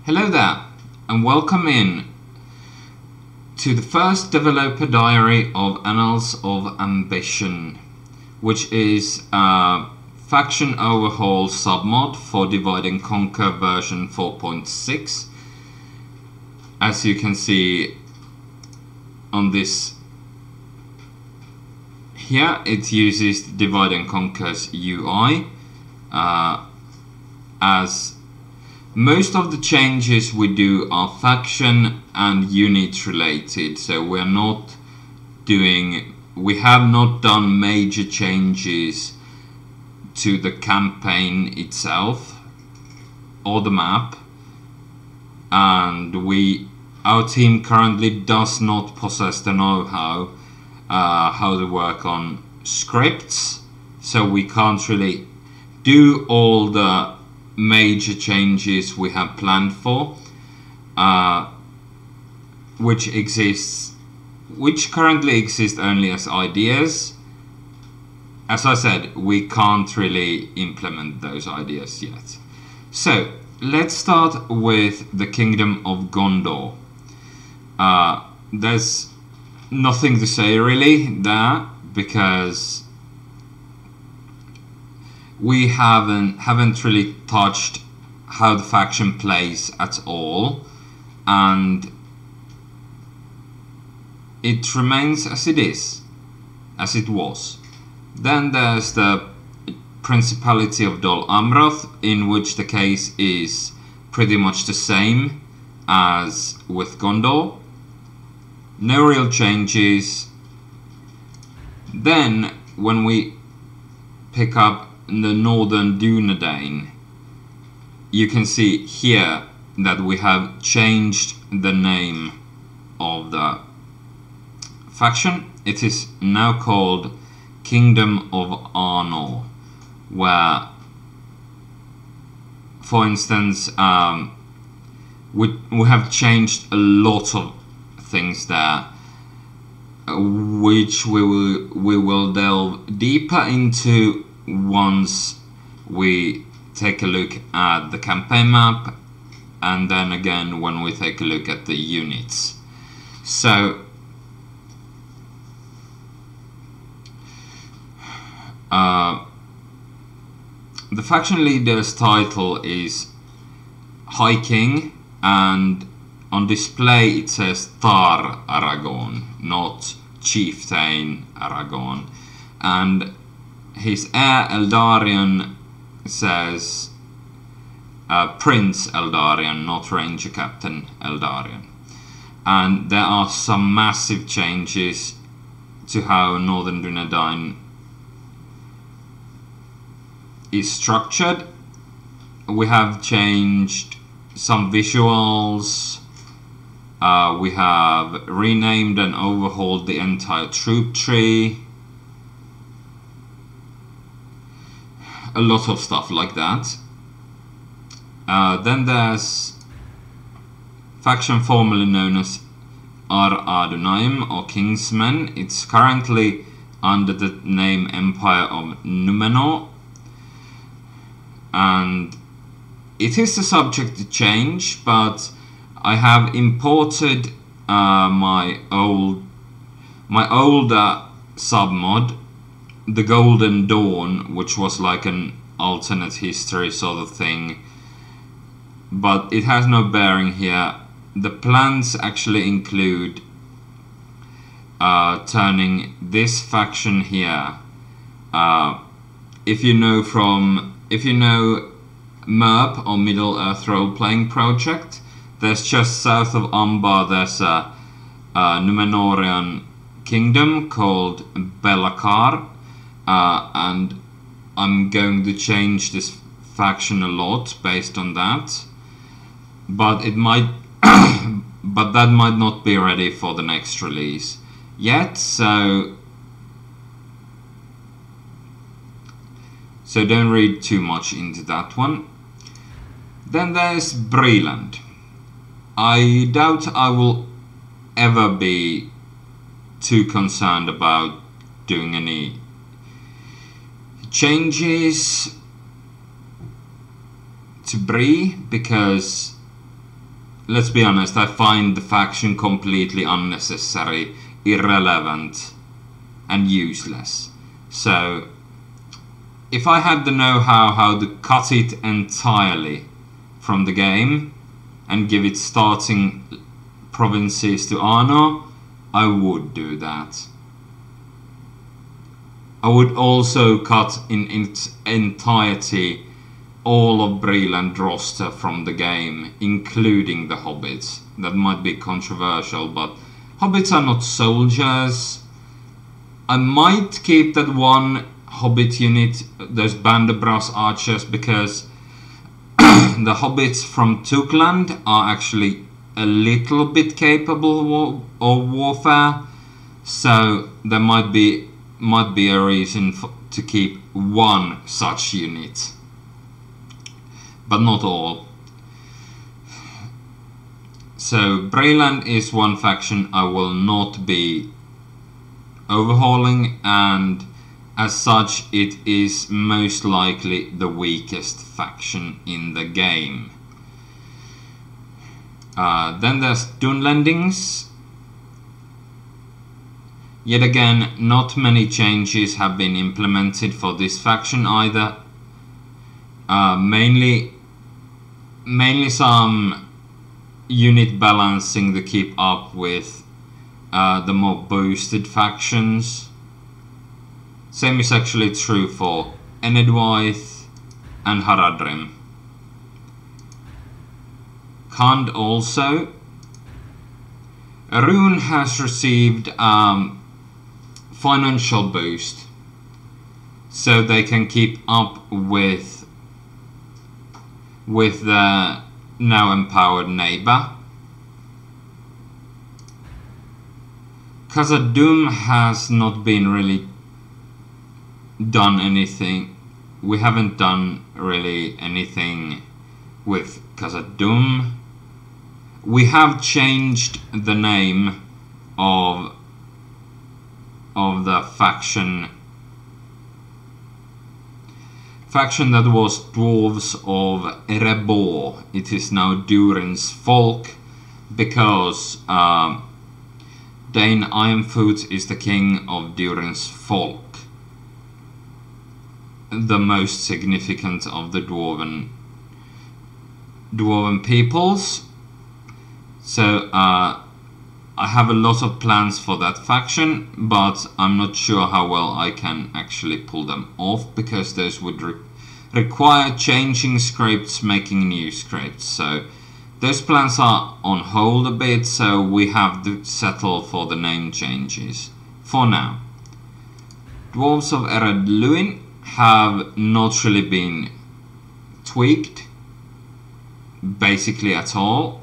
Hello there, and welcome in to the first developer diary of Annals of Ambition, which is a faction overhaul submod for Divide and Conquer version 4.6. As you can see on this here, it uses Divide and Conquer's UI as most of the changes we do are faction and unit related, so we have not done major changes to the campaign itself or the map, and our team currently does not possess the know-how how to work on scripts, so we can't really do all the major changes we have planned for, which currently exist only as ideas. As I said, we can't really implement those ideas yet. So let's start with the Kingdom of Gondor. There's nothing to say really there, because we haven't really touched how the faction plays at all, and it remains as it was. Then there's the Principality of Dol Amroth, in which the case is pretty much the same as with Gondor. No real changes. Then when we pick up the northern Dunedain, you can see here that we have changed the name of the faction. It is now called Kingdom of Arnor, where, for instance, we have changed a lot of things there, which we will delve deeper into once we take a look at the campaign map, and then again when we take a look at the units. So the faction leader's title is High King, and on display it says Thar Aragorn, not Chieftain Aragorn, and his heir Eldarion says Prince Eldarion, not Ranger Captain Eldarion. And there are some massive changes to how Northern Dunedain is structured. We have changed some visuals, we have renamed and overhauled the entire troop tree, a lot of stuff like that. Then there's faction formerly known as Ar Adunaim, or Kingsmen. It's currently under the name Empire of Numenor, and it is a subject to change, but I have imported my older submod, the Golden Dawn, which was like an alternate history sort of thing, but it has no bearing here. The plans actually include turning this faction here, if you know MERP, or Middle Earth Role Playing Project, there's just south of Umbar there's a Numenorean kingdom called Belakar, and I'm going to change this faction a lot based on that, but it might but that might not be ready for the next release yet, so don't read too much into that one. Then there's Breland. I doubt I will ever be too concerned about doing any changes to Bree, because let's be honest, I find the faction completely unnecessary, irrelevant, and useless. So, if I had the know-how how to cut it entirely from the game and give it starting provinces to Arno, I would do that. I would also cut in its entirety all of Breland roster from the game, including the hobbits. That might be controversial, but hobbits are not soldiers. I might keep that one hobbit unit, those Bandabras archers, because the hobbits from Tukland are actually a little bit capable of warfare, so there might be a reason to keep one such unit, but not all. So Breland is one faction I will not be overhauling, and as such it is most likely the weakest faction in the game. Then there's Dune Landings. Yet again, not many changes have been implemented for this faction either. Mainly some unit balancing to keep up with the more boosted factions. Same is actually true for Enedwaith and Haradrim. Khand also. Rune has received financial boost, so they can keep up with the now empowered neighbor. Khazad-dûm has not been really done anything. We haven't done really anything with Khazad-dûm. We have changed the name of the faction that was Dwarves of Erebor. It is now Durin's Folk, because Dane Ironfoot is the king of Durin's Folk, the most significant of the dwarven peoples. So I have a lot of plans for that faction, but I'm not sure how well I can actually pull them off, because those would require changing scripts, making new scripts. So those plans are on hold a bit, so we have to settle for the name changes for now. Dwarves of Ered Luin have not really been tweaked, basically at all.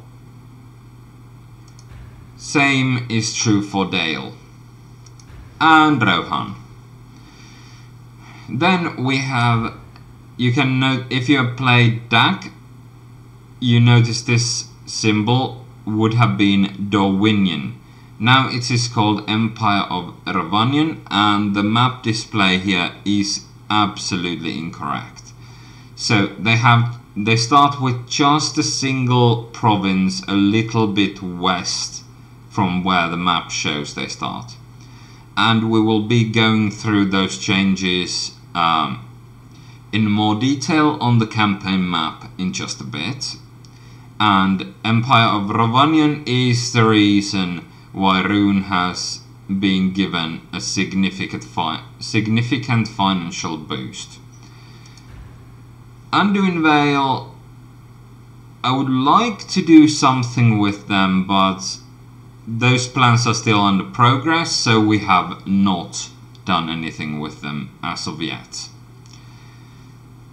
Same is true for Dale and Rohan. Then we have, you can note, if you have played DAC, you notice this symbol would have been Dorwinian. Now it is called Empire of Ravenian, and the map display here is absolutely incorrect. So they start with just a single province a little bit west from where the map shows they start, and we will be going through those changes in more detail on the campaign map in just a bit. And Empire of Ravenian is the reason why Rune has been given a significant financial boost. Anduin Vale, I would like to do something with them, but those plans are still under progress, so we have not done anything with them as of yet.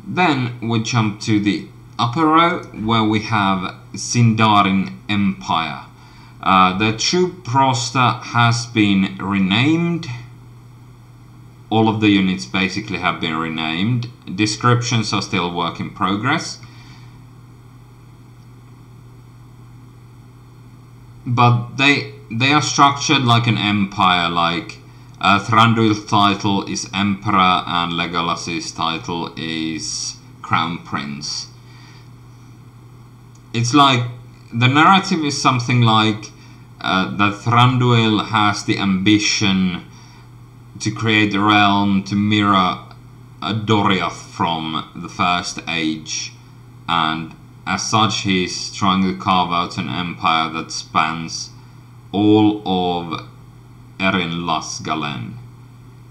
Then we jump to the upper row, where we have Sindarin Empire. The troop roster has been renamed. All of the units basically have been renamed. Descriptions are still work in progress. But they are structured like an empire, like Thranduil's title is Emperor and Legolas's title is Crown Prince. It's like the narrative is something like that Thranduil has the ambition to create a realm to mirror Doriath from the First Age, and as such he's trying to carve out an empire that spans all of Erin Lasgalen.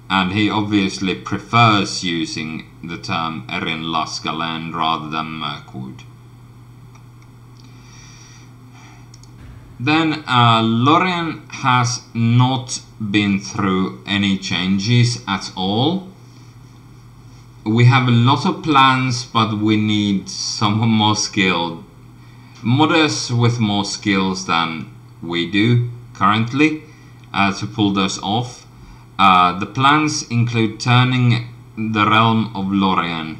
And he obviously prefers using the term Erin Lasgalen rather than Mirkwood. Then Lorien has not been through any changes at all. We have a lot of plans, but we need someone more skilled. Modders with more skills than we do currently to pull those off. The plans include turning the realm of Lorien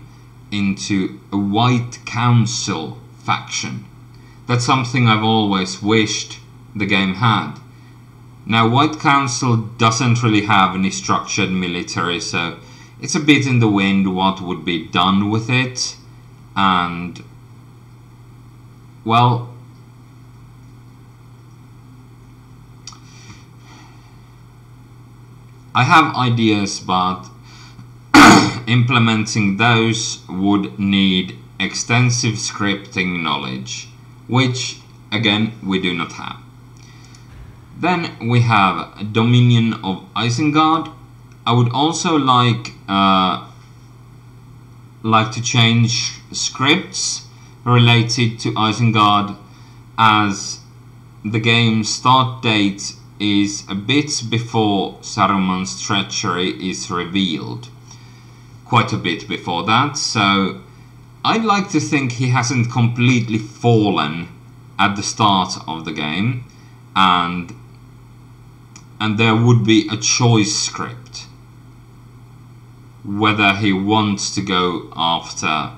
into a White Council faction. That's something I've always wished the game had. Now, White Council doesn't really have any structured military, so it's a bit in the wind what would be done with it. And, well, I have ideas, but implementing those would need extensive scripting knowledge, which again we do not have. Then we have Dominion of Eisenguard. I would also like to change scripts related to Isengard, as the game's start date is a bit before Saruman's treachery is revealed. Quite a bit before that, so I'd like to think he hasn't completely fallen at the start of the game, and there would be a choice script whether he wants to go after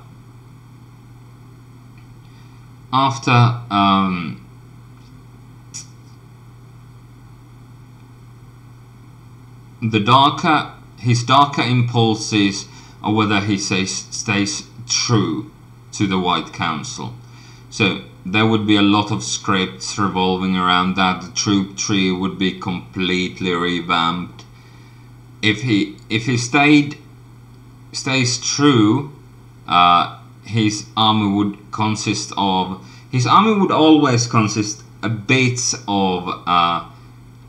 his darker impulses, or whether he stays true to the White Council. So there would be a lot of scripts revolving around that. The troop tree would be completely revamped. If he stays true, his army would always consist a bit of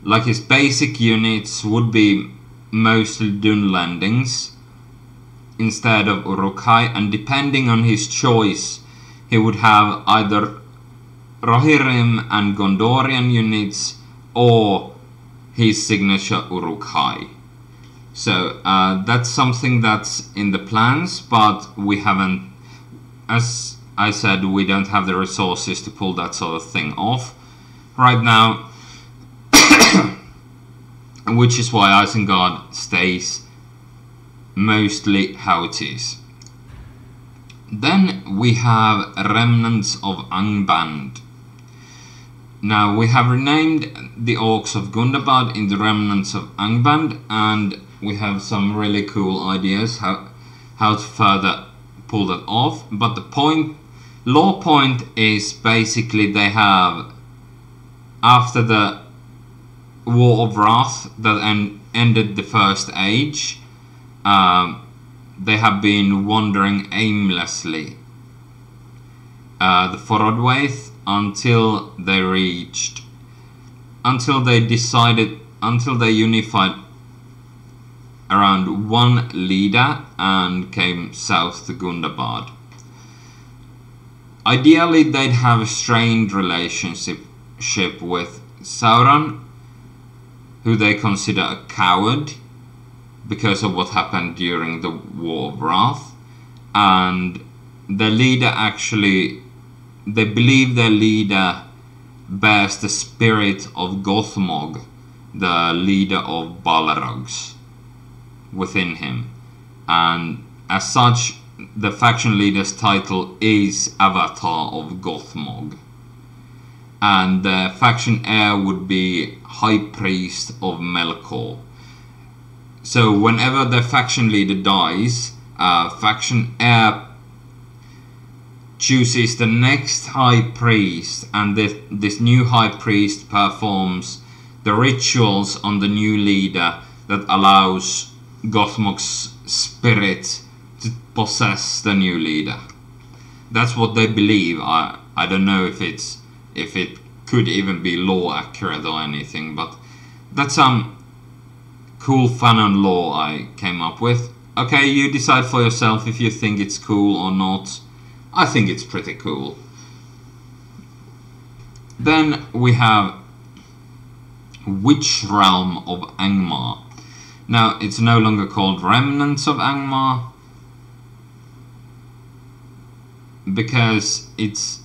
like his basic units would be mostly Dune Landings instead of Uruk-hai, and depending on his choice he would have either Rohirrim and Gondorian units or his signature Uruk-hai. So that's something that's in the plans, but we haven't, as I said, we don't have the resources to pull that sort of thing off right now. Which is why Isengard stays mostly how it is. Then we have Remnants of Angband. Now we have renamed the Orcs of Gundabad in the Remnants of Angband, and we have some really cool ideas how to further pull that off. But the law point is basically they have, after the War of Wrath that ended the First Age, they have been wandering aimlessly the Forodwaith until they unified around one leader and came south to Gundabad. Ideally they'd have a strained relationship with Sauron, who they consider a coward because of what happened during the War of Wrath, and their leader they believe their leader bears the spirit of Gothmog, the leader of Balrogs, within him, and as such the faction leader's title is Avatar of Gothmog, and the faction heir would be High Priest of Melkor. So whenever the faction leader dies, faction heir chooses the next high priest, and this new high priest performs the rituals on the new leader that allows Gothmog's spirit to possess the new leader. That's what they believe. I don't know if it could even be law accurate or anything, but that's some cool fanon law I came up with. Okay, you decide for yourself if you think it's cool or not. I think it's pretty cool. Then we have Witch Realm of Angmar. Now it's no longer called Remnants of Angmar because it's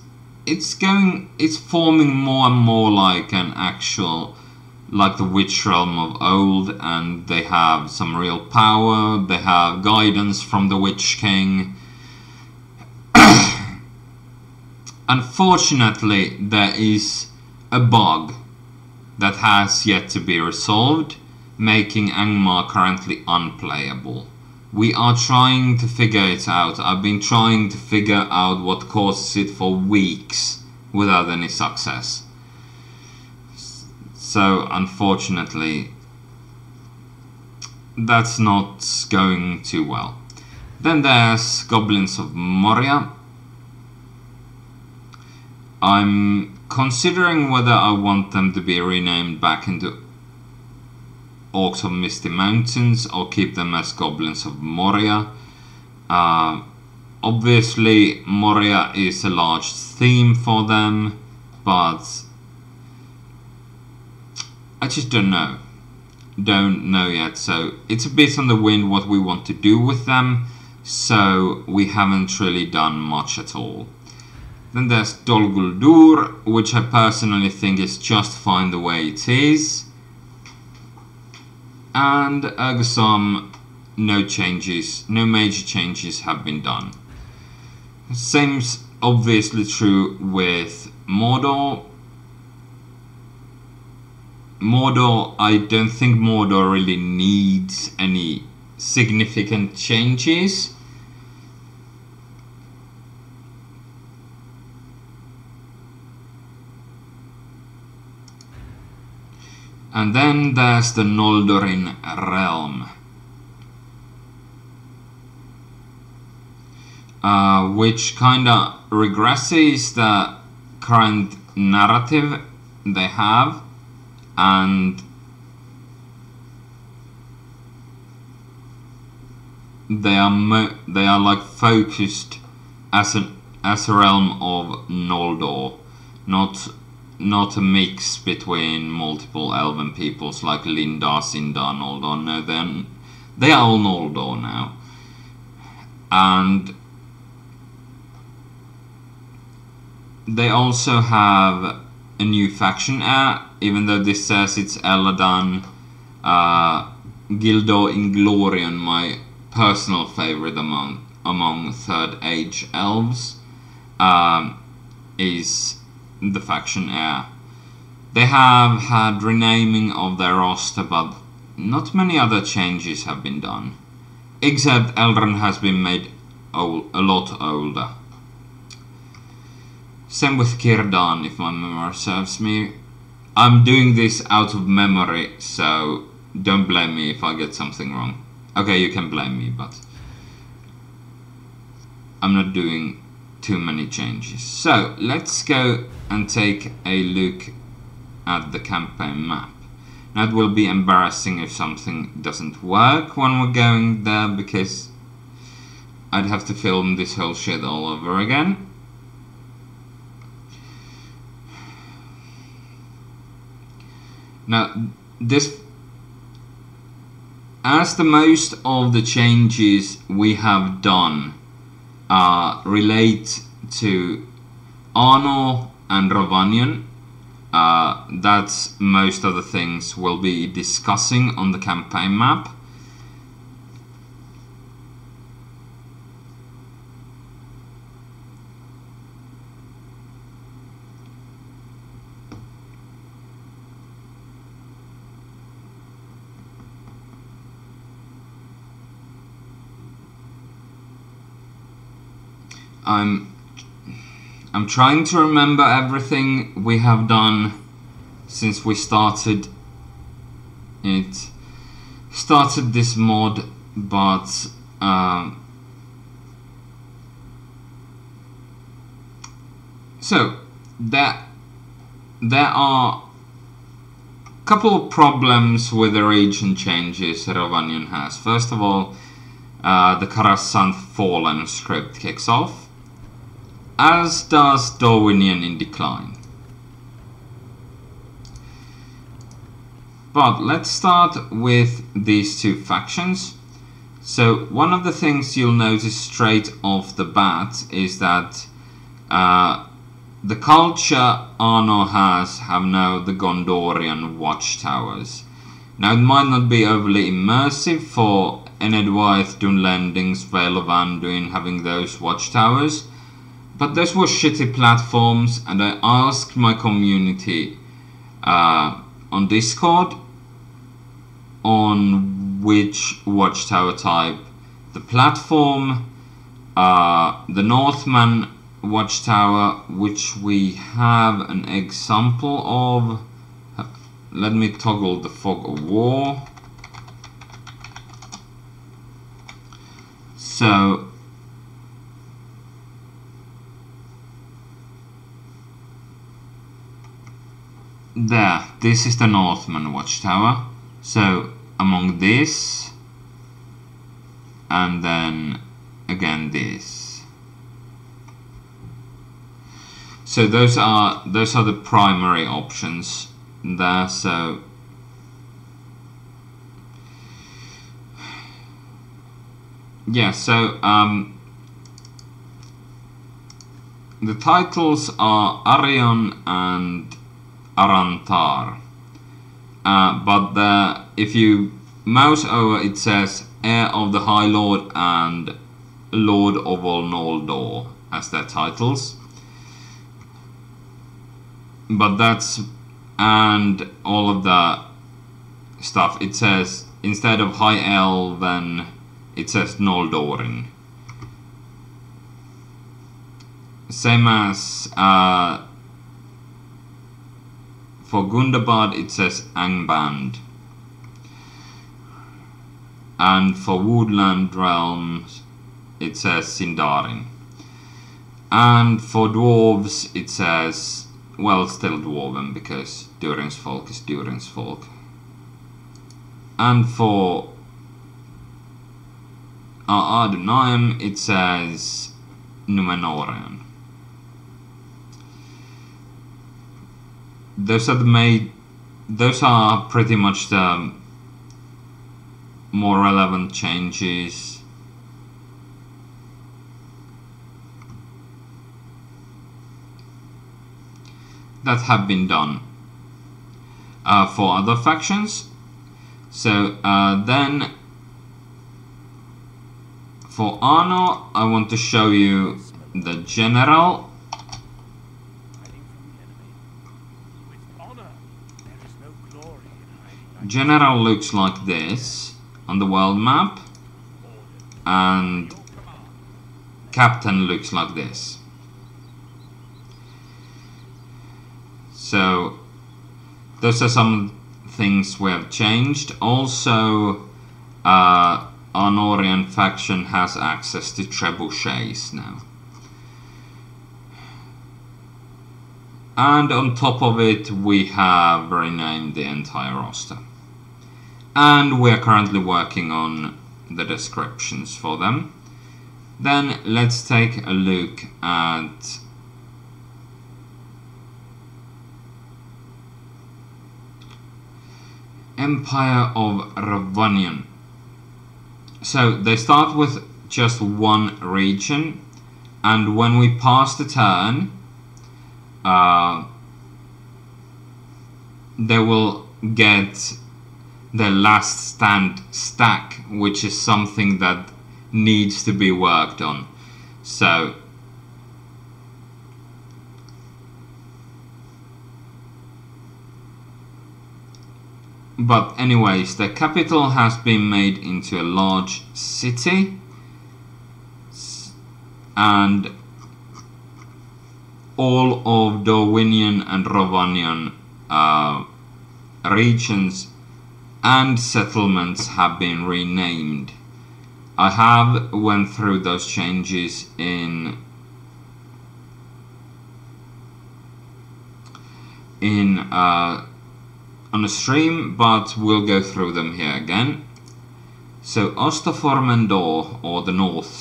forming more and more like an actual, like the Witch Realm of old, and they have some real power, they have guidance from the Witch King. Unfortunately, there is a bug that has yet to be resolved, making Angmar currently unplayable. We are trying to figure it out. I've been trying to figure out what causes it for weeks without any success. So unfortunately, that's not going too well. Then there's Goblins of Morya. I'm considering whether I want them to be renamed back into Orcs of Misty Mountains or keep them as Goblins of Morya. Obviously Morya is a large theme for them, but I just don't know yet. So it's a bit on the wind what we want to do with them, so we haven't really done much at all. Then there's Dol Guldur, which I personally think is just fine the way it is. And Ergosam, no major changes have been done. Same's obviously true with Mordor. I don't think Mordor really needs any significant changes. And then there's the Noldorin realm, which kinda regresses the current narrative they have, and they are like focused as a realm of Noldor, not a mix between multiple elven peoples like Lindar, Sindar, Noldor. No, they are all Noldor now. And they also have a new faction heir, even though this says it's Eladan. Gildor Inglorion, my personal favorite among Third Age elves, is the faction heir. They have had renaming of their roster, but not many other changes have been done, except Eldron has been made a lot older. Same with Kirdan, if my memory serves me. I'm doing this out of memory, so don't blame me if I get something wrong. Okay, you can blame me, but I'm not doing too many changes. So let's go and take a look at the campaign map. Now it will be embarrassing if something doesn't work when we're going there, because I'd have to film this whole shit all over again. Now as the most of the changes we have done relate to Arnor and Ravenian, that's most of the things we'll be discussing on the campaign map. I'm I'm trying to remember everything we have done since we started this mod, but so there are a couple of problems with the region changes Ravenian has. First of all, the Karasanth Fallen script kicks off, as does Dorwinian in Decline. But let's start with these two factions. So one of the things you'll notice straight off the bat is that the culture Arno have now the Gondorian Watchtowers. Now it might not be overly immersive for Enedwaith, Dune Landings, Vale of Anduin having those watchtowers, but those were shitty platforms, and I asked my community on Discord on which watchtower type. The platform, the Northman Watchtower, which we have an example of. Let me toggle the Fog of War. So there, this is the Northman Watchtower. So among this, and then again this. So those are the primary options there. So yeah, so the titles are Arion and Arantar, but if you mouse over, it says Heir of the High Lord and Lord of all Noldor as their titles. But that's, and all of the stuff, it says instead of High Elven, it says Noldorin. Same as for Gundabad, it says Angband. And for Woodland Realms, it says Sindarin. And for Dwarves, it says, well, still Dwarven, because Durin's Folk is Durin's Folk. And for Ardunaim, it says Numenorean. Those are pretty much the more relevant changes. That have been done for other factions. So then for Arno, I want to show you the general. General looks like this on the world map, and Captain looks like this. So those are some things we have changed. Also, our Norian faction has access to trebuchets now. And on top of it, we have renamed the entire roster. And we are currently working on the descriptions for them. Then let's take a look at Empire of Ravenian. So they start with just one region, and when we pass the turn, they will get the last stand stack, which is something that needs to be worked on. So but anyways, the capital has been made into a large city, and all of Dorwinian and Rovanian regions and settlements have been renamed. I have went through those changes on a stream, but we'll go through them here again. So Ostoformendor, or the North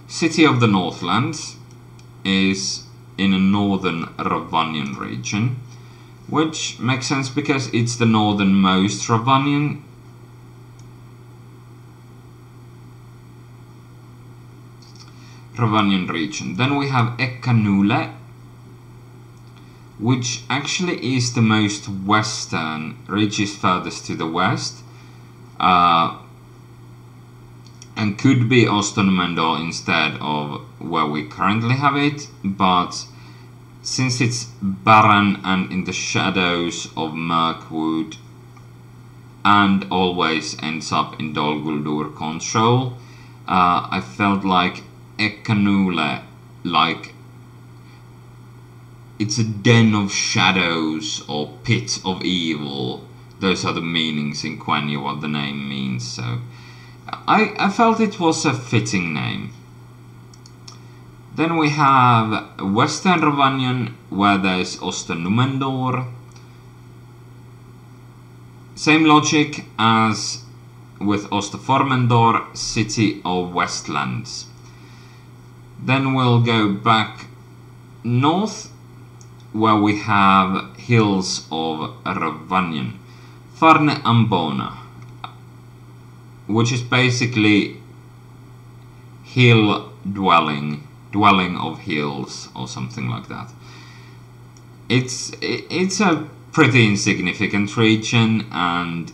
City of the Northlands, is in a northern Rovanian region, which makes sense because it's the northernmost Rovanian region. Then we have Ekkanule, which actually is the most western, reaches furthest to the west, and could be Ostonumendor instead of where we currently have it, but since it's barren and in the shadows of Mirkwood and always ends up in Dol Guldur control, I felt like Ekkanule, like it's a den of shadows or pit of evil. Those are the meanings in Quenya, what the name means, so I felt it was a fitting name. Then we have Western Rovanian, where there's Ostonumendor. Same logic as with Ostoformendor, City of Westlands. Then we'll go back north, where we have Hills of Rovanian. Farne Ambona, which is basically hill dwelling of hills or something like that. It's a pretty insignificant region, and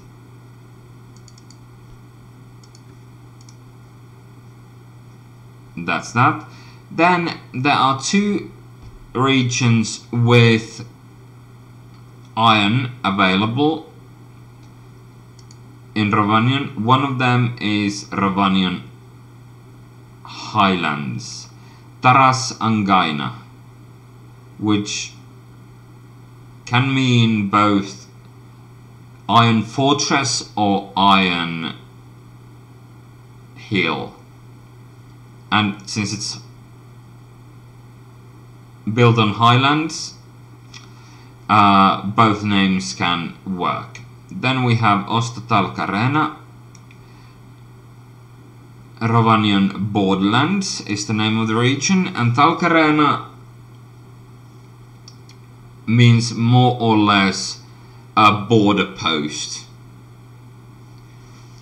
that's that. Then there are two regions with iron available in Rovanian. One of them is Rovanian Highlands, Taras Angaina, which can mean both Iron Fortress or Iron Hill. And since it's built on highlands, both names can work. Then we have Ostotalkarena. Rovanian Borderlands is the name of the region, and Talkarena means more or less a border post.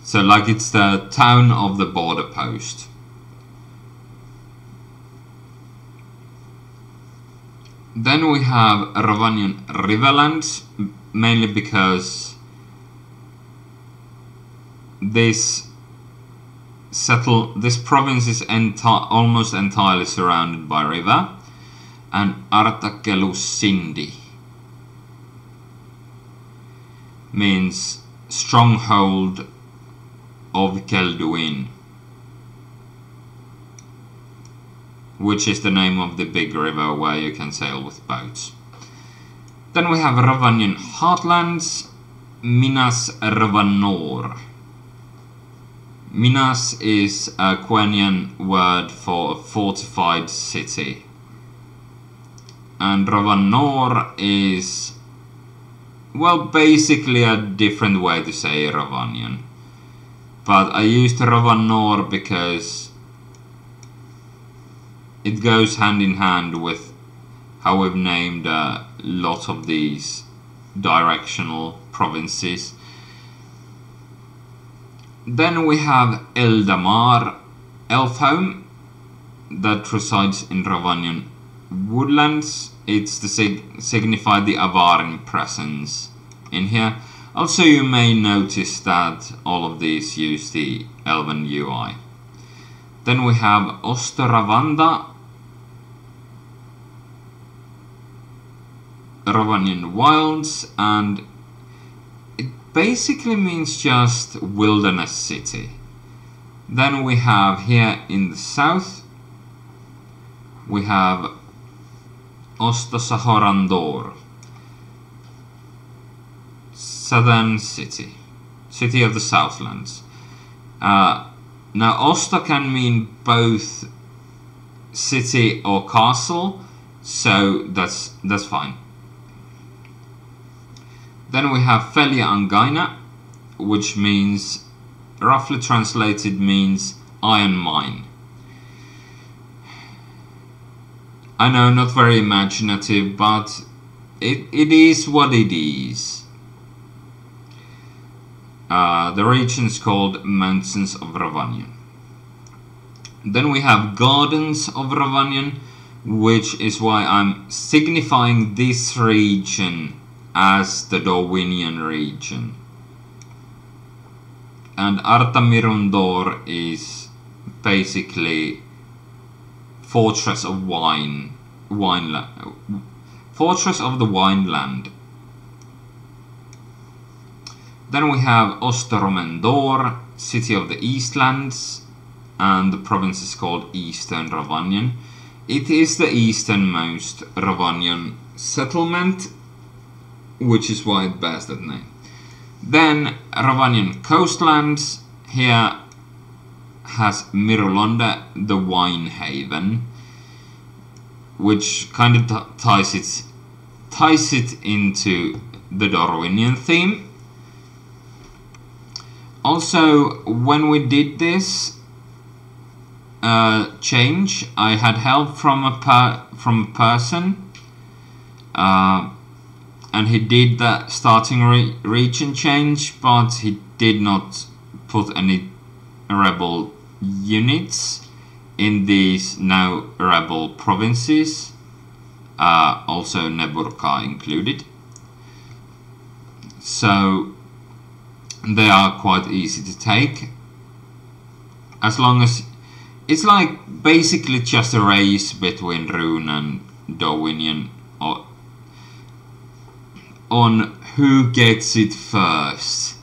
So like it's the town of the border post. Then we have Ravenian Riverlands, mainly because this province is almost entirely surrounded by river. And Artakelusindi means stronghold of Kelduin, which is the name of the big river where you can sail with boats. Then we have Rovanian Heartlands, Minas Rovanor. Minas is a Quenya word for a fortified city. And Rovanor is, well, basically a different way to say Rovanian. But I used Rovanor because it goes hand in hand with how we've named a lot of these directional provinces. Then we have Eldamar, Elfhome, that resides in Rovanian Woodlands. It's to signify the Avarin presence in here. Also, you may notice that all of these use the Elven UI. Then we have Ostoravanda, Rovanian Wilds, and it basically means just wilderness city. Then we have here in the south, we have Ostossa Horandor. Southern city. City of the Southlands. Now Osta can mean both city or castle, so that's fine. Then we have Felia Angaina, which means, roughly translated, means iron mine. I know, not very imaginative, but it is what it is. The region is called Mountains of Ravenian. Then we have Gardens of Ravenian, which is why I'm signifying this region as the Dorwinian region. And Artamirundor is basically Fortress of Fortress of the Wineland. Then we have Ostoromendor, City of the Eastlands, and the province is called Eastern Ravenian. It is the easternmost Ravenian settlement, which is why it bears that name. Then Ravenian coastlands, here has Mirolonde, the wine haven, which kind of ties it into the Dorwinian theme. Also, when we did this change, I had help from a person, and he did that starting region change, but he did not put any rebel units in these now rebel provinces, also Neburka included. So they are quite easy to take, as long as it's like basically just a race between Rune and Dorwinian on who gets it first.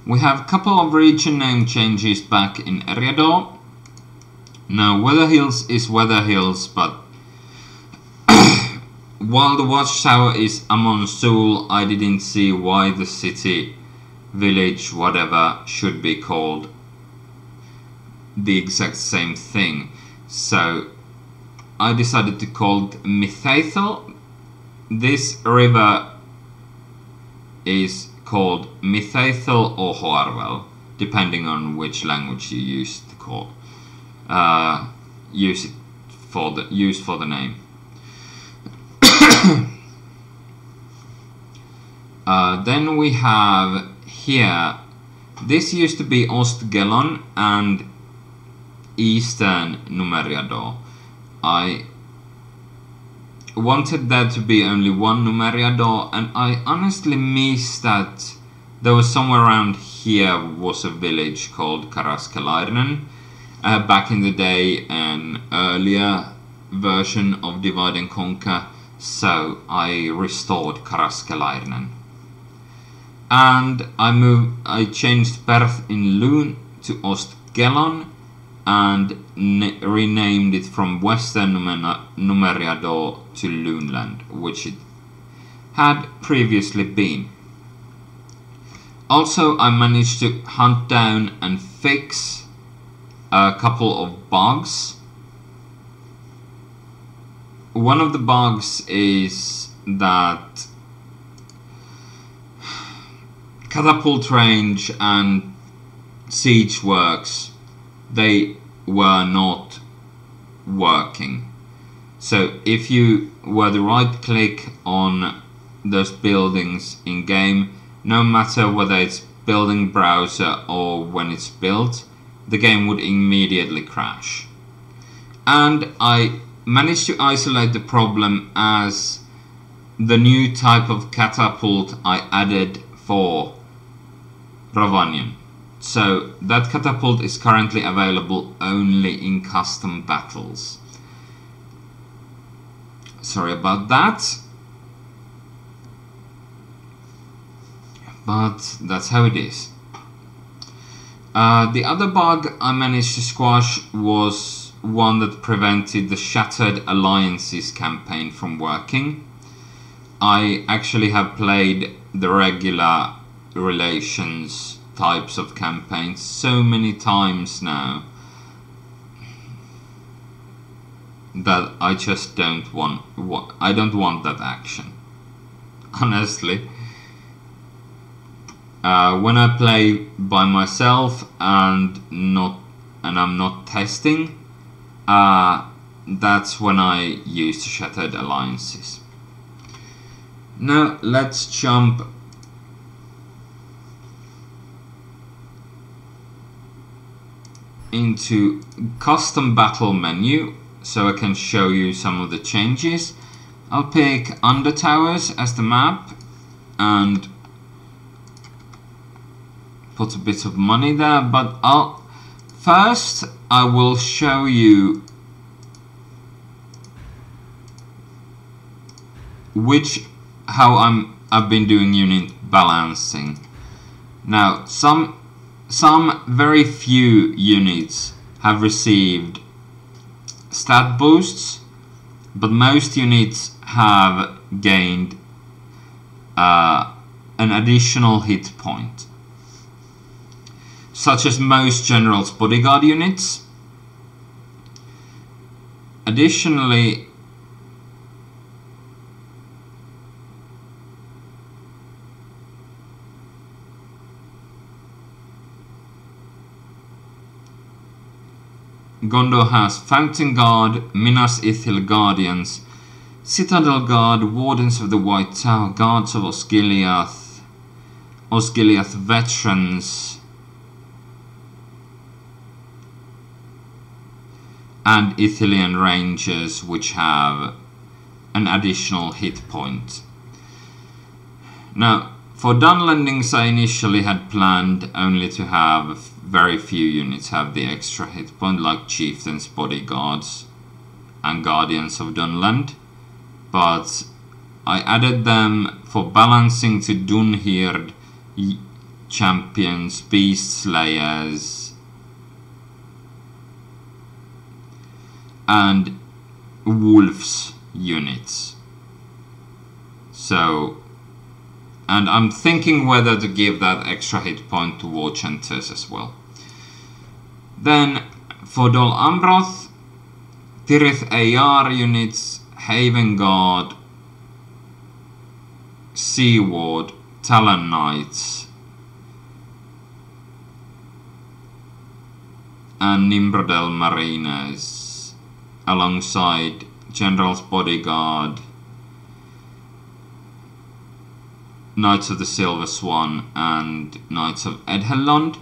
We have a couple of region name changes back in Eriador. Now Weather Hills is Weather Hills, but while the watchtower is Amon Sul, I didn't see why the city, village, whatever should be called the exact same thing. So I decided to call it Mithaethel. This river is called Mithaethel or Hoarwell, depending on which language you use to call use for the name. Then we have here, this used to be Ostgelon and Eastern Numeriador. I wanted there to be only one Numeriador, and I honestly missed that there was somewhere around here was a village called Karaskalairnen. Back in the day, an earlier version of Divide and Conquer, so I restored Karaskalairnen. And I changed Perth in Lune to Ostgelon and renamed it from Western Numeriador to Luneland, which it had previously been. Also, I managed to hunt down and fix a couple of bugs. One of the bugs is that catapult range and siege works, they were not working. So if you were to right click on those buildings in game, no matter whether it's building browser or when it's built, the game would immediately crash. And I managed to isolate the problem as the new type of catapult I added for Ravenian. So that catapult is currently available only in custom battles. Sorry about that. but that's how it is. The other bug I managed to squash was one that prevented the Shattered Alliances campaign from working. I actually have played the regular relations types of campaigns so many times now that I just don't want that action, honestly. When I play by myself and I'm not testing, that's when I use the Shattered Alliances. Now let's jump into custom battle menu so I can show you some of the changes. I'll pick Undertowers as the map and put a bit of money there, but first I will show you how I've been doing unit balancing. Now some very few units have received stat boosts, but most units have gained an additional hit point, such as most generals' bodyguard units. Additionally, Gondor has Fountain Guard, Minas Ithil Guardians, Citadel Guard, Wardens of the White Tower, Guards of Osgiliath, Osgiliath Veterans, and Ithilian Rangers, which have an additional hit point. Now, for Dune Landings, I initially had planned only to have very few units have the extra hit point, like Chieftains, Bodyguards, and Guardians of Dunland, but I added them for balancing to Dunhird champions, Beast Slayers, and Wolves units. So, and I'm thinking whether to give that extra hit point to Watch Hunters as well. Then for Dol Amroth, Tirith AR units, Haven Guard, Sea Ward, Talon Knights, and Nimbrodel Mariners, alongside General's Bodyguard, Knights of the Silver Swan, and Knights of Edhelond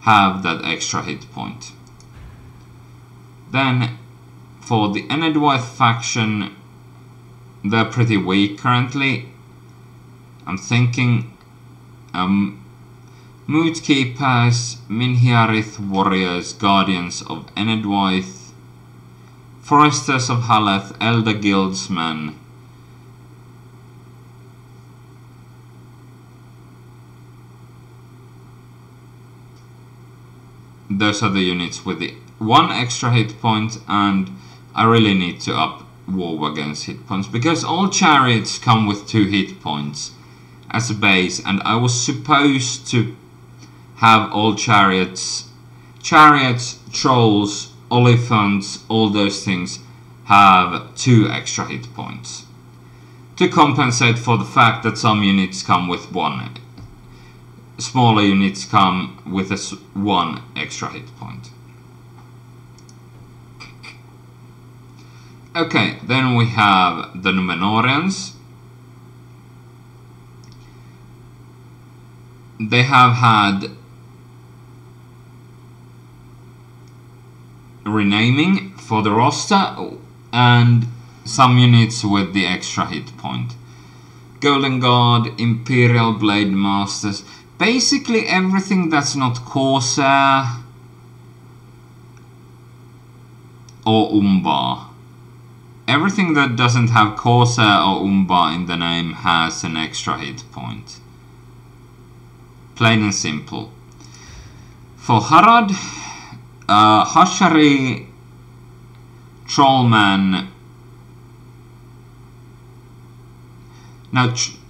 have that extra hit point. Then for the Enedwaith faction, they're pretty weak currently. I'm thinking Moot Keepers, Minhiarith Warriors, Guardians of Enedwaith, Foresters of Haleth, Elder Guildsmen, those are the units with the one extra hit point, and I really need to up War Wagon's hit points, because all chariots come with 2 hit points as a base, and I was supposed to have all chariots, trolls, oliphants, all those things have 2 extra hit points to compensate for the fact that some units come with 1. Smaller units come with 1 extra hit point. Okay, then we have the Numenoreans. They have had renaming for the roster and some units with the extra hit point. Golden Guard, Imperial Blade Masters, basically everything that's not Corsair or Umbar. Everything that doesn't have Corsair or Umbar in the name has an extra hit point. Plain and simple. For Harad, Hashari, Trollman. Now,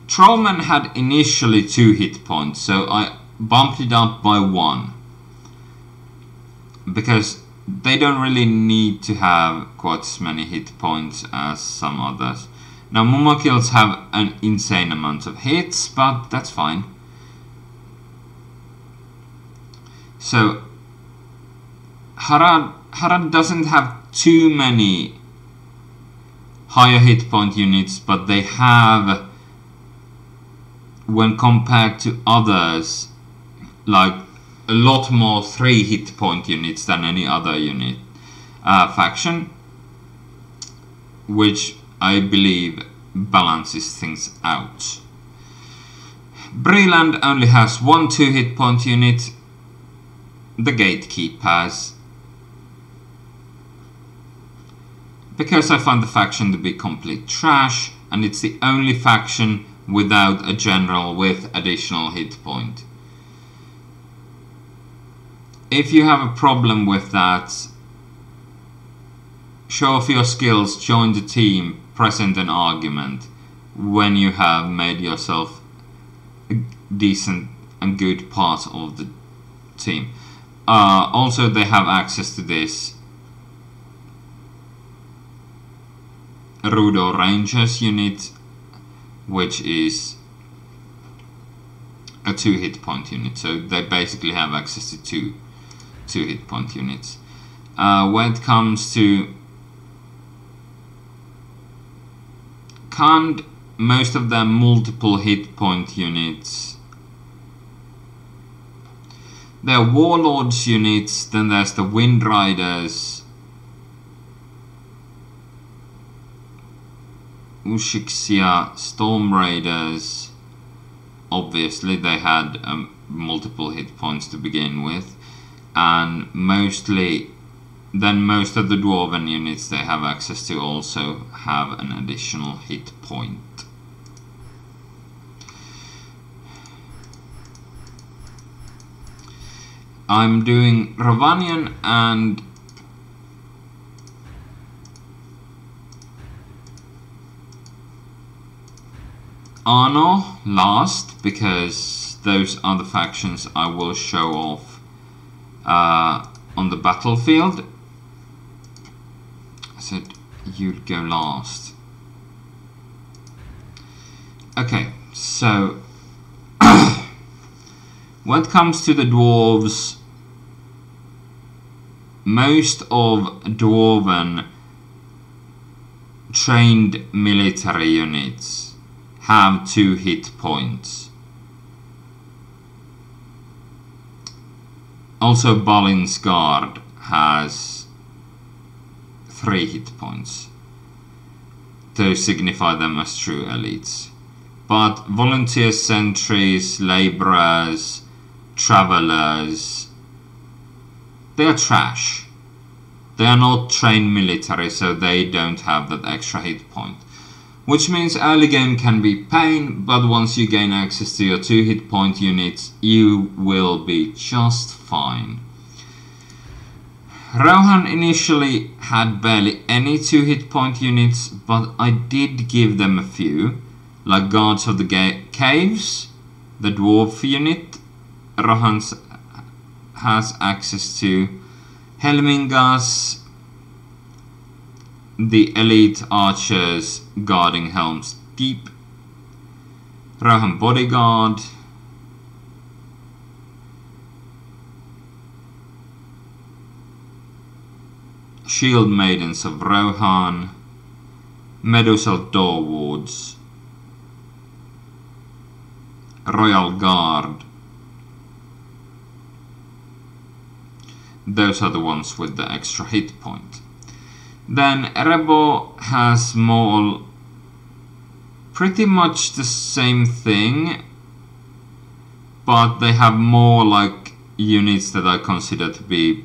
Trollman had initially 2 hit points, so I bumped it up by 1. Because they don't really need to have quite as many hit points as some others. Now, Mumakils have an insane amount of hits, but that's fine. So, Harad doesn't have too many higher hit point units, but they have, when compared to others, like a lot more 3 hit point units than any other unit faction, which I believe balances things out. Breland only has 1 2 hit point unit. The Gatekeep has, because I find the faction to be complete trash, and it's the only faction without a general with additional hit point. If you have a problem with that, show off your skills, join the team, present an argument when you have made yourself a decent and good part of the team. Also, they have access to this Rudo Rangers unit, which is a 2 hit point unit, so they basically have access to two hit point units. When it comes to Khand, most of them multiple hit point units. There are Warlords units, then there's the Wind Riders, Ushixia Storm Raiders. Obviously they had multiple hit points to begin with, and most of the Dwarven units they have access to also have an additional hit point. I'm doing Ravenian and Arno last, because those are the factions I will show off on the battlefield. I said you'd go last. Okay, so when it comes to the Dwarves, most of Dwarven trained military units have 2 hit points. Also, Balin's Guard has 3 hit points to signify them as true elites. But volunteers, sentries, laborers, travelers, they are trash. They are not trained military, so they don't have that extra hit point. Which means early game can be pain, but once you gain access to your 2 hit point units, you will be just fine. Rohan initially had barely any 2 hit point units, but I did give them a few, like Guards of the Caves, the Dwarf unit. Rohan has access to Helmingas, the elite archers guarding Helm's Deep, Rohan Bodyguard, Shield Maidens of Rohan, Medusal Door Wards, Royal Guard. Those are the ones with the extra hit point. Then Erebo has more, pretty much the same thing, but they have more like units that I consider to be,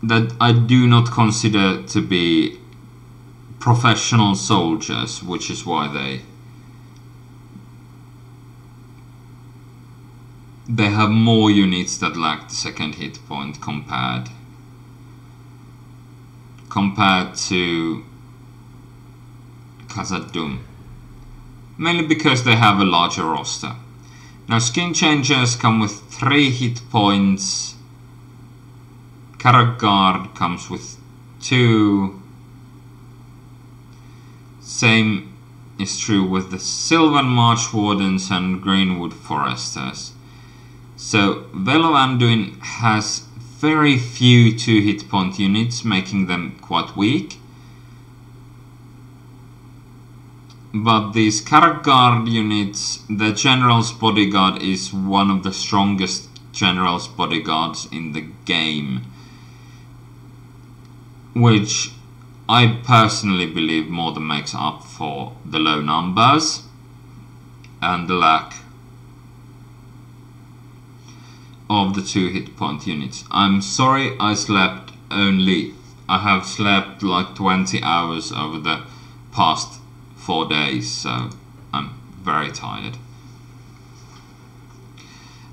that I do not consider to be professional soldiers, which is why they have more units that lack the second hit point compared to Khazad-dûm. Mainly because they have a larger roster. Now skin changers come with 3 hit points. Karagard comes with 2. Same is true with the Sylvan March Wardens and Greenwood Foresters. So Vale of Anduin has very few 2 hit point units, making them quite weak. But these Karagard units, the General's Bodyguard is one of the strongest General's Bodyguards in the game, which I personally believe more than makes up for the low numbers and the lack of the 2 hit point units. I'm sorry I have slept like 20 hours over the past 4 days, so I'm very tired.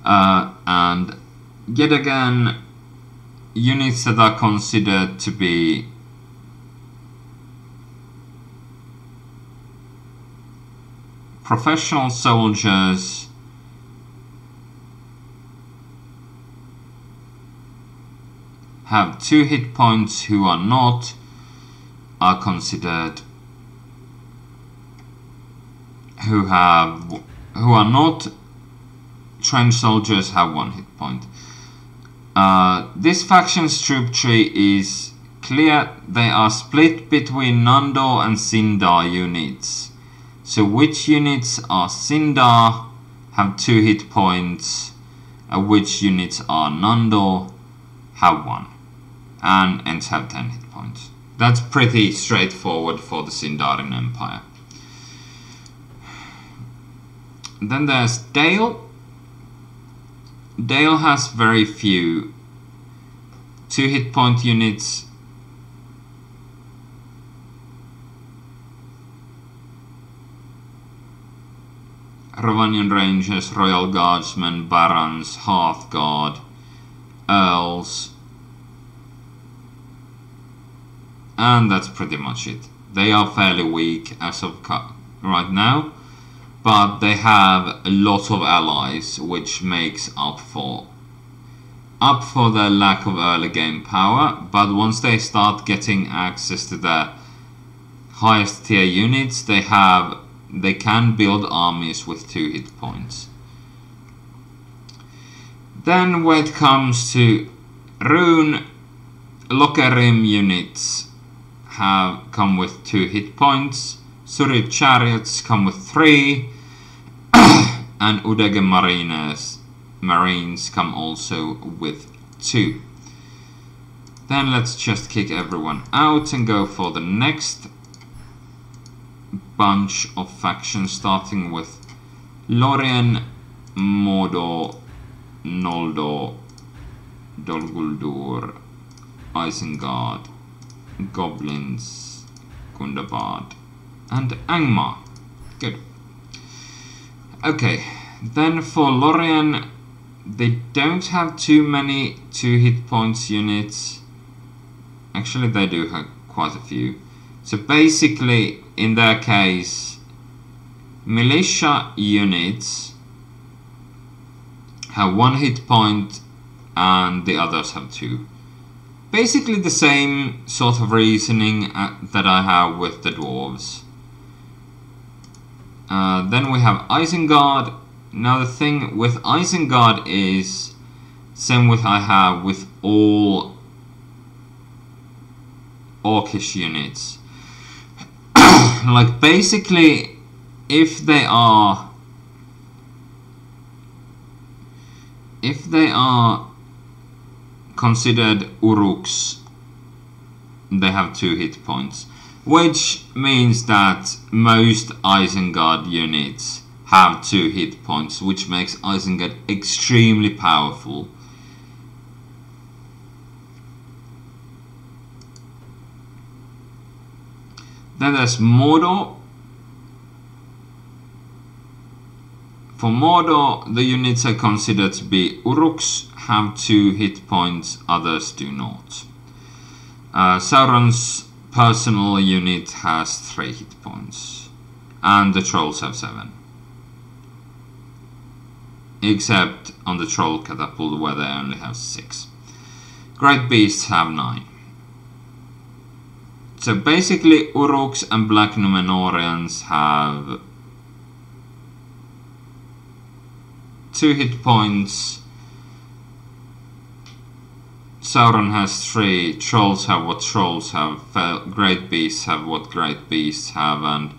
And yet again, units that are considered to be professional soldiers have 2 hit points who are considered who are not trained soldiers have 1 hit point. This faction's troop tree is clear. They are split between Nandor and Sindar units. So which units are Sindar have 2 hit points, and which units are Nandor have 1, and Ents have 10 hit points. That's pretty straightforward for the Sindarin Empire. Then there's Dale. Dale has very few 2 hit point units. Ravenian Rangers, Royal Guardsmen, Barons, Hearthguard, Earls, and that's pretty much it. They are fairly weak as of right now, but they have a lot of allies, which makes up for their lack of early game power. But once they start getting access to the highest tier units, they can build armies with 2 hit points. Then when it comes to Rune, Lokerim units come with 2 hit points. Surid chariots come with 3, and Udege Marines come also with 2. Then let's just kick everyone out and go for the next bunch of factions, starting with Lorien, Mordor, Noldor, Dol Guldur, Eisenguard, Goblins, Gundabad, and Angmar. Good. Okay, then for Lorien, they don't have too many 2 hit points units. Actually, they do have quite a few. So basically, in their case, militia units have 1 hit point and the others have 2. Basically the same sort of reasoning that I have with the Dwarves. Then we have Eisenguard. Now the thing with Eisenguard is same with I have with all Orcish units. Like basically, if they are considered Uruks, they have 2 hit points, which means that most Isengard units have 2 hit points, which makes Isengard extremely powerful. Then there's Mordor. For Mordor, the units I consider to be Uruks have 2 hit points, others do not. Sauron's personal unit has 3 hit points, and the trolls have 7. Except on the troll catapult where they only have 6. Great beasts have 9. So basically Uruks and Black Numenoreans have 2 hit points. Sauron has 3, trolls have what trolls have, great beasts have what great beasts have, and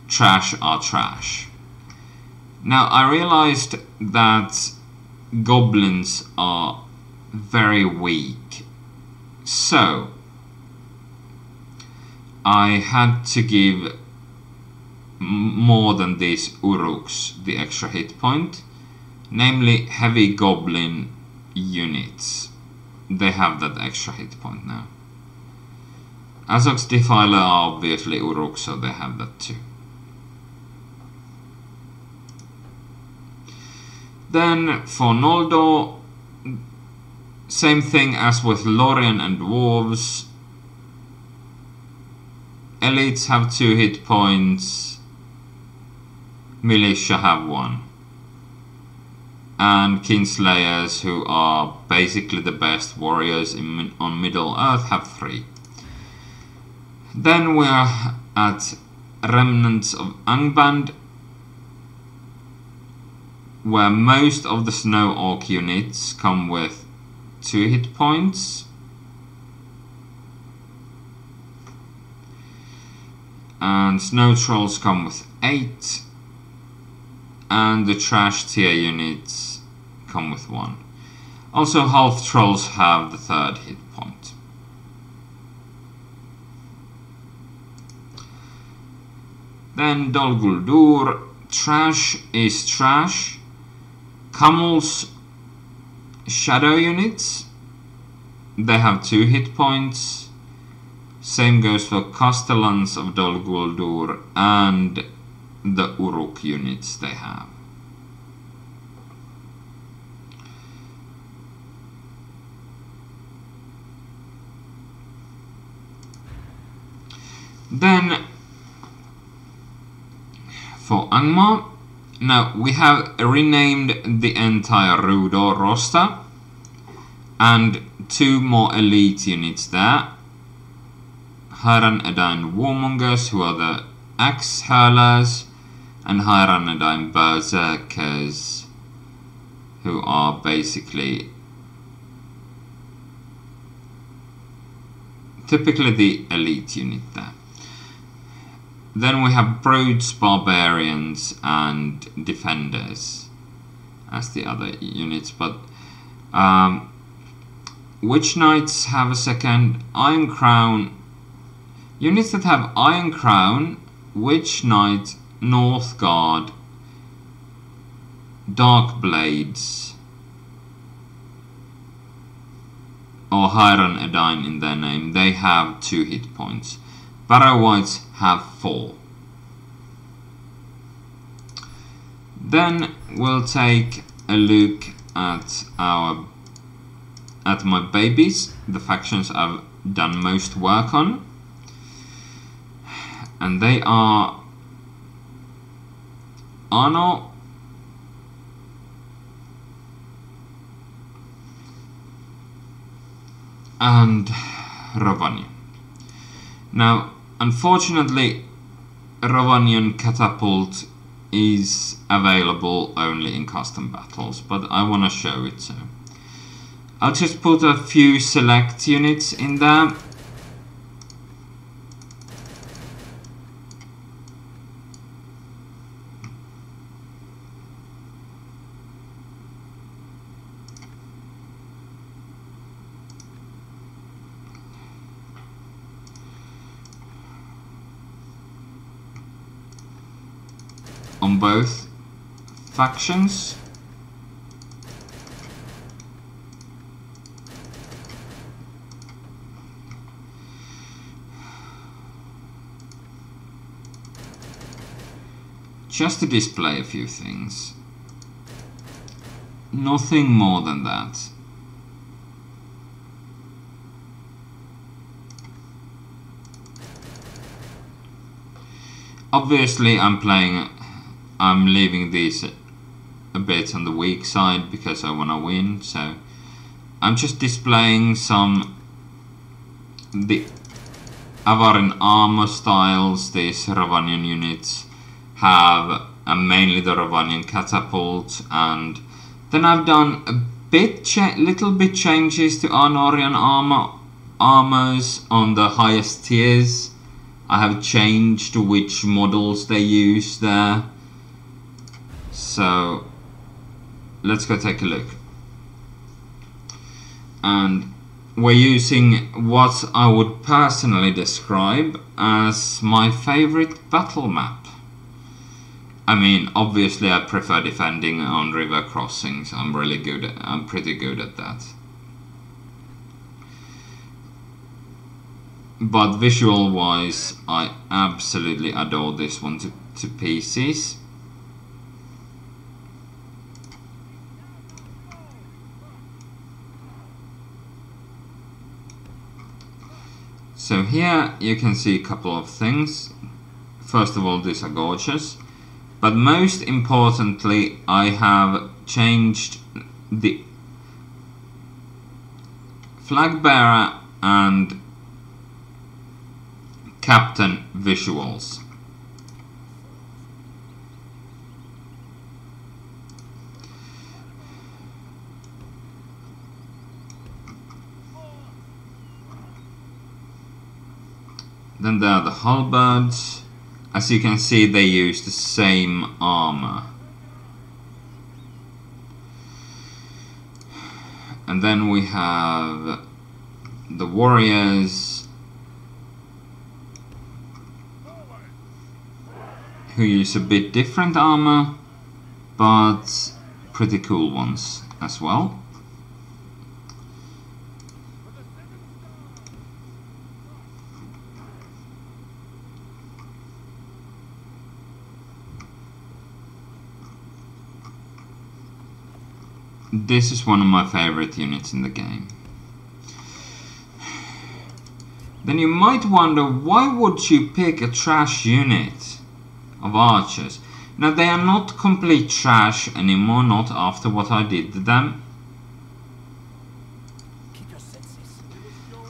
trash are trash. Now I realized that goblins are very weak, so I had to give more than these Uruks the extra hit point, namely heavy goblin units. They have that extra hit point now. Azog's Defiler are obviously Uruks, so they have that too. Then for Noldor, same thing as with Lorien and Dwarves. Elites have 2 hit points, Militia have 1. And Kinslayers, who are basically the best warriors on Middle-earth, have 3. Then we are at Remnants of Angband, where most of the Snow Orc units come with 2 hit points. And Snow Trolls come with 8. And the Trash tier units come with 1. Also Half Trolls have the 3rd hit point. Then Dol Guldur, trash is trash. Camels shadow units, they have 2 hit points. Same goes for Castellans of Dol Guldur and the Uruk units they have. Then for Angmar, now we have renamed the entire Rudor roster and 2 more elite units there. Hiran Edain Warmongers, who are the axe hurlers, and Hiran Edain Berserkers, who are basically typically the elite unit there. Then we have Brutes, Barbarians and Defenders as the other units, but Witch Knights have a second. Iron Crown, units that have Iron Crown, Witch Knight, Northguard, Dark Blades, or Hiran Edain in their name, they have 2 hit points. Barrow Whites have 4. Then we'll take a look at my babies, the factions I've done most work on, and they are Arno, and Ravenian. Now, unfortunately, Ravenian Catapult is available only in custom battles, but I want to show it, so I'll just put a few select units in there. On both factions. Just to display a few things. nothing more than that. Obviously I'm leaving these a bit on the weak side because I want to win, so I'm just displaying the Avarin armor styles. These Ravenian units have mainly the Ravenian catapult, and then I've done a little bit changes to Arnorian armors on the highest tiers. I have changed which models they use there. So let's go take a look. And we're using what I would personally describe as my favorite battle map. I mean, obviously I prefer defending on river crossings. I'm pretty good at that. But visual wise, I absolutely adore this one to pieces. So here you can see a couple of things. First of all, these are gorgeous. But most importantly, I have changed the flag bearer and captain visuals. Then there are the halberds. As you can see, they use the same armor. And then we have the warriors, who use a bit different armor, but pretty cool ones as well. This is one of my favorite units in the game. Then you might wonder, why would you pick a trash unit of archers? Now, they are not complete trash anymore, not after what I did to them.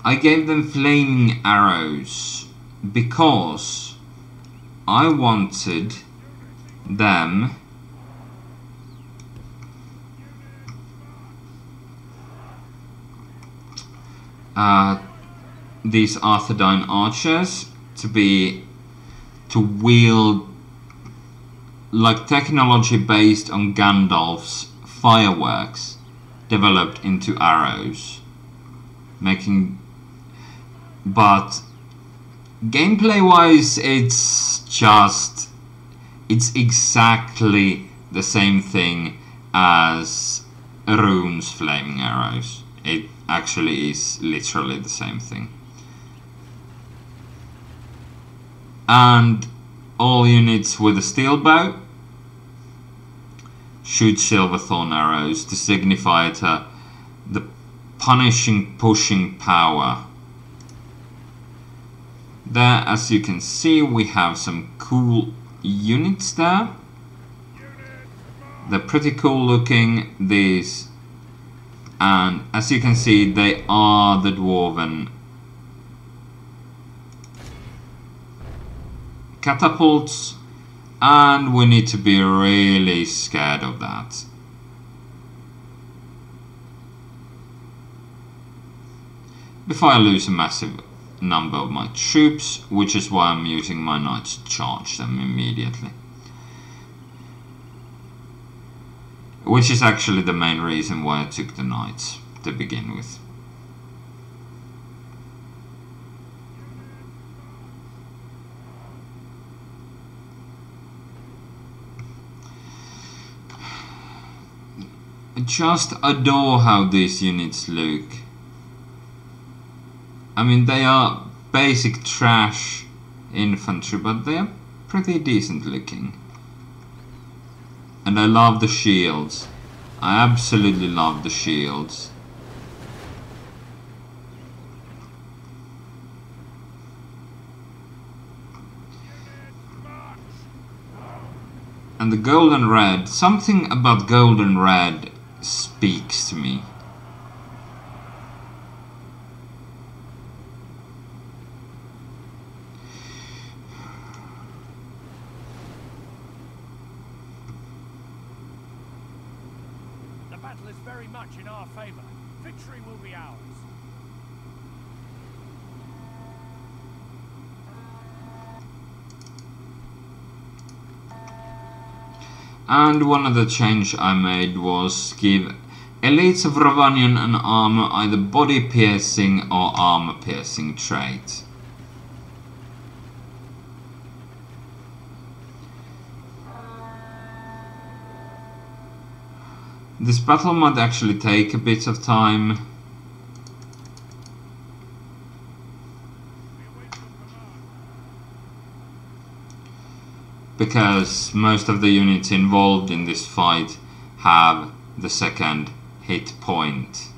I gave them flaming arrows because I wanted them these Arthedain archers to wield like technology based on Gandalf's fireworks developed into arrows, but gameplay wise it's exactly the same thing as Rune's flaming arrows. It actually is literally the same thing. And all units with a steel bow shoot silverthorn arrows to signify the punishing, pushing power. There, as you can see, we have some cool units there. They're pretty cool looking, these. And as you can see, they are the dwarven catapults, and we need to be really scared of that. Before I lose a massive number of my troops, which is why I'm using my knights to charge them immediately. Which is actually the main reason why I took the knights to begin with. I just adore how these units look. I mean, they are basic trash infantry, but they are pretty decent looking. And I love the shields. I absolutely love the shields. And the golden red, something about golden red speaks to me. The battle is very much in our favor. Victory will be ours. And one other change I made was give elites of Ravenian an armor, either body piercing or armor piercing trait. This battle might actually take a bit of time. Because most of the units involved in this fight have the second hit point.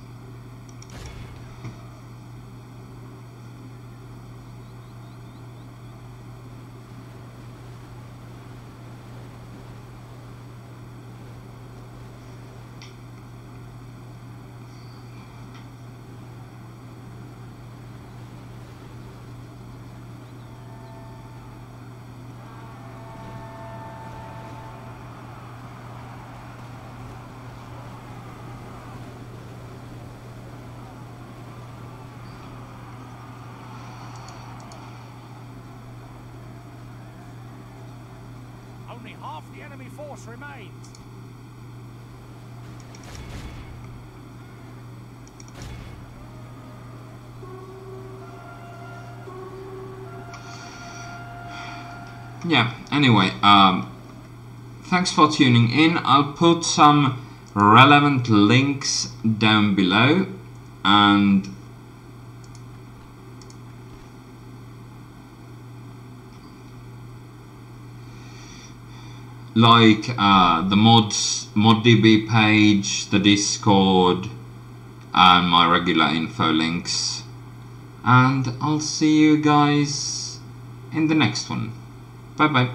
Only half the enemy force remains. Yeah, anyway, thanks for tuning in. I'll put some relevant links down below, and like the ModDB page, the Discord, and my regular info links. And I'll see you guys in the next one. Bye bye.